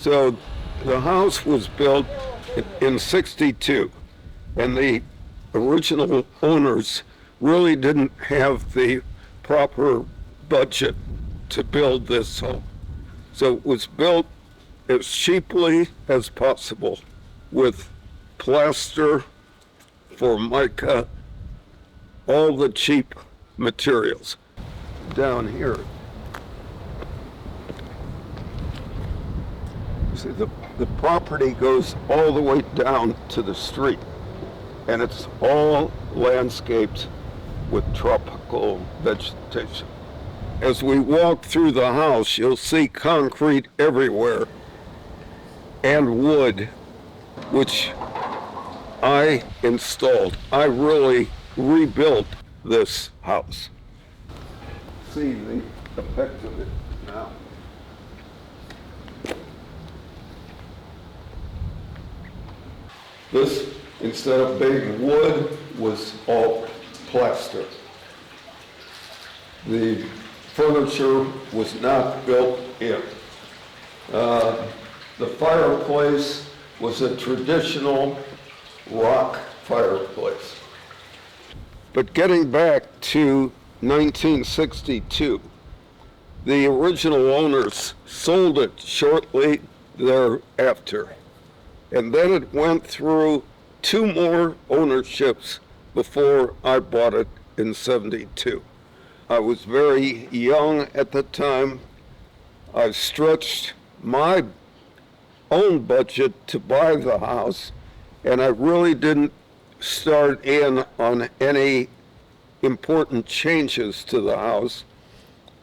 So the house was built in '62, and the original owners really didn't have the proper budget to build this home. So it was built as cheaply as possible with plaster, formica, all the cheap materials. Down here, see, the property goes all the way down to the street, and it's all landscaped with tropical vegetation. As we walk through the house, you'll see concrete everywhere and wood, which I installed. I really rebuilt this house. See the effect of it now. This, instead of being wood, was all plaster. The furniture was not built in. The fireplace was a traditional rock fireplace. But getting back to 1962, the original owners sold it shortly thereafter. And then it went through 2 more ownerships before I bought it in '72. I was very young at the time. I stretched my own budget to buy the house, and I really didn't start in on any important changes to the house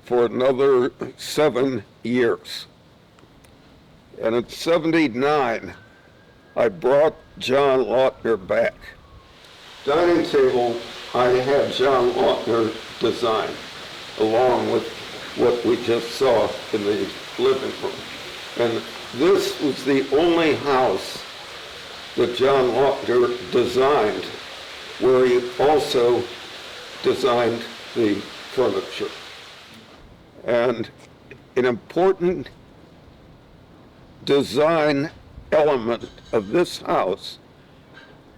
for another 7 years. And at '79, I brought John Lautner back. Dining table I had John Lautner design, along with what we just saw in the living room. And this was the only house that John Lautner designed where he also designed the furniture. And an important design element of this house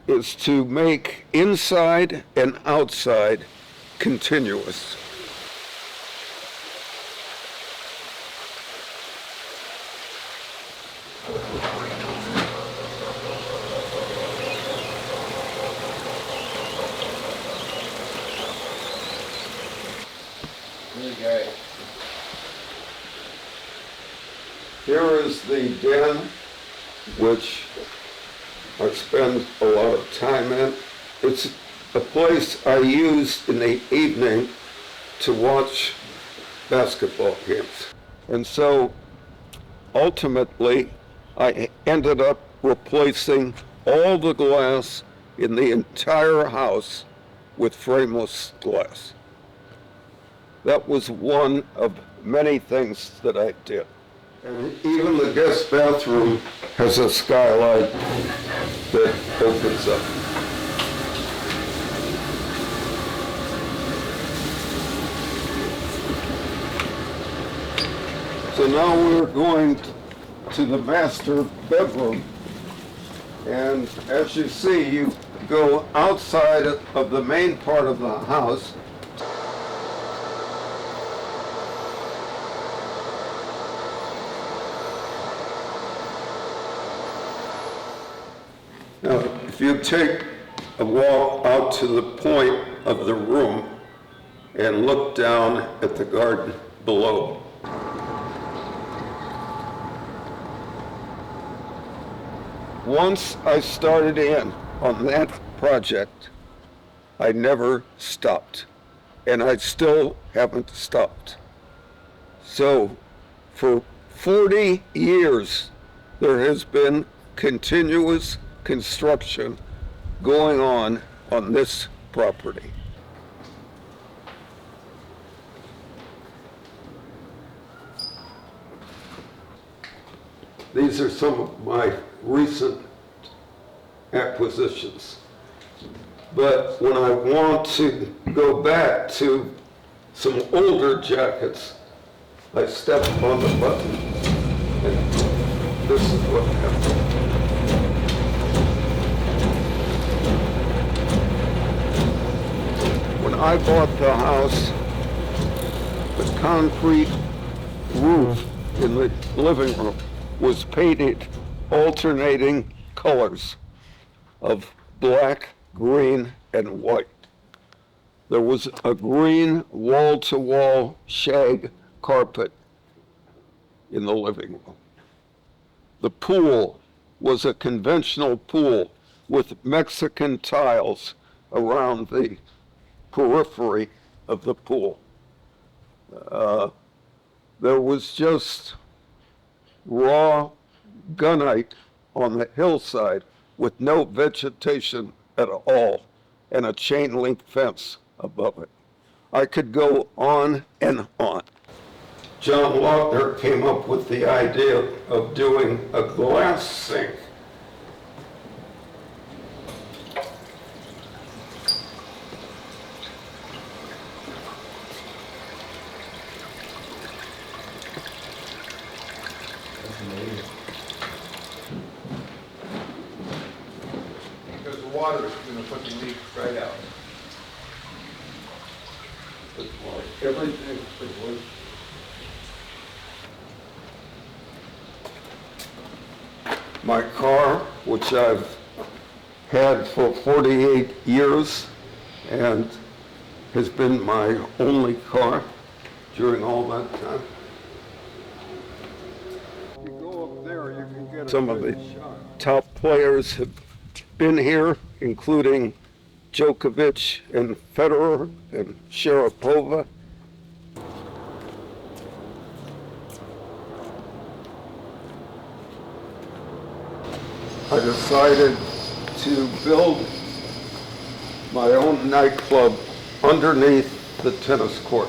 is to make inside and outside continuous. Okay. Here is the den, which I spend a lot of time in. It's a place I use in the evening to watch basketball games. And so ultimately, I ended up replacing all the glass in the entire house with frameless glass. That was one of many things that I did. And even the guest bathroom has a skylight that opens up. So now we're going to the master bedroom. And as you see, you go outside of the main part of the house. Now, if you take a walk out to the point of the room and look down at the garden below, once I started in on that project, I never stopped, and I still haven't stopped. So for 40 years, there has been continuous construction going on this property. These are some of my recent acquisitions. But when I want to go back to some older jackets, I step on the button and this is what happened. When I bought the house, the concrete roof in the living room was painted alternating colors of black, green, and white. There was a green wall-to-wall shag carpet in the living room. The pool was a conventional pool with Mexican tiles around the periphery of the pool. There was just raw gunite on the hillside with no vegetation at all and a chain link fence above it. I could go on and on. John Lautner came up with the idea of doing a glass sink. Because the water is going to put the leak right out. Everything. My car, which I've had for 48 years and has been my only car during all that time. If you go up there, you can get some of the top players have been here, including Djokovic and Federer and Sharapova. I decided to build my own nightclub underneath the tennis court.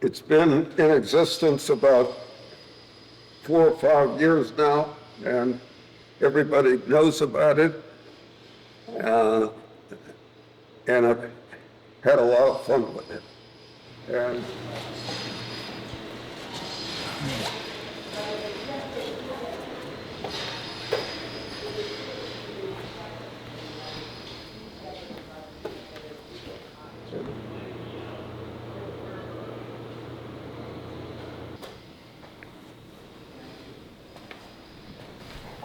It's been in existence about 4 or 5 years now, and everybody knows about it. And I've had a lot of fun with it. And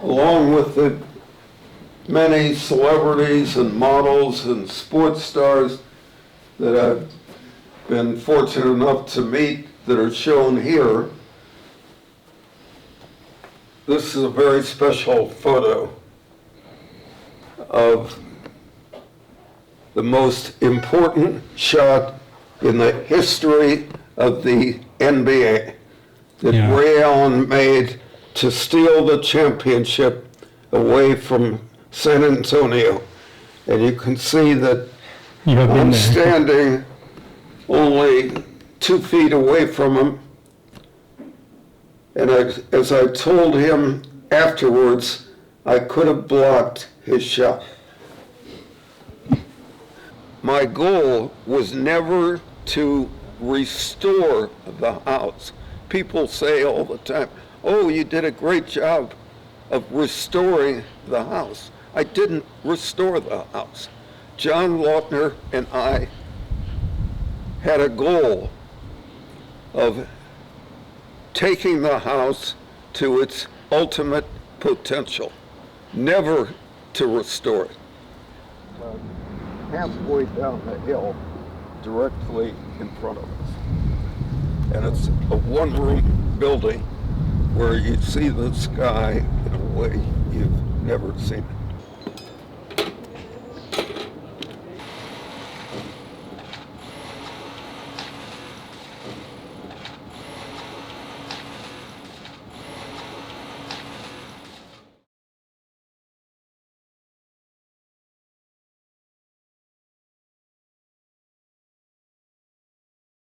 along with the many celebrities and models and sports stars that I've been fortunate enough to meet that are shown here, this is a very special photo of the most important shot in the history of the NBA that Ray Allen made to steal the championship away from San Antonio. And you can see that I'm standing only 2 feet away from him. And as I told him afterwards, I could have blocked his shot. My goal was never to restore the house. People say all the time, "Oh, you did a great job of restoring the house." I didn't restore the house. John Lautner and I had a goal of taking the house to its ultimate potential, never to restore it. Halfway down the hill, directly in front of us. And it's a one-room building where you see the sky in a way you've never seen it.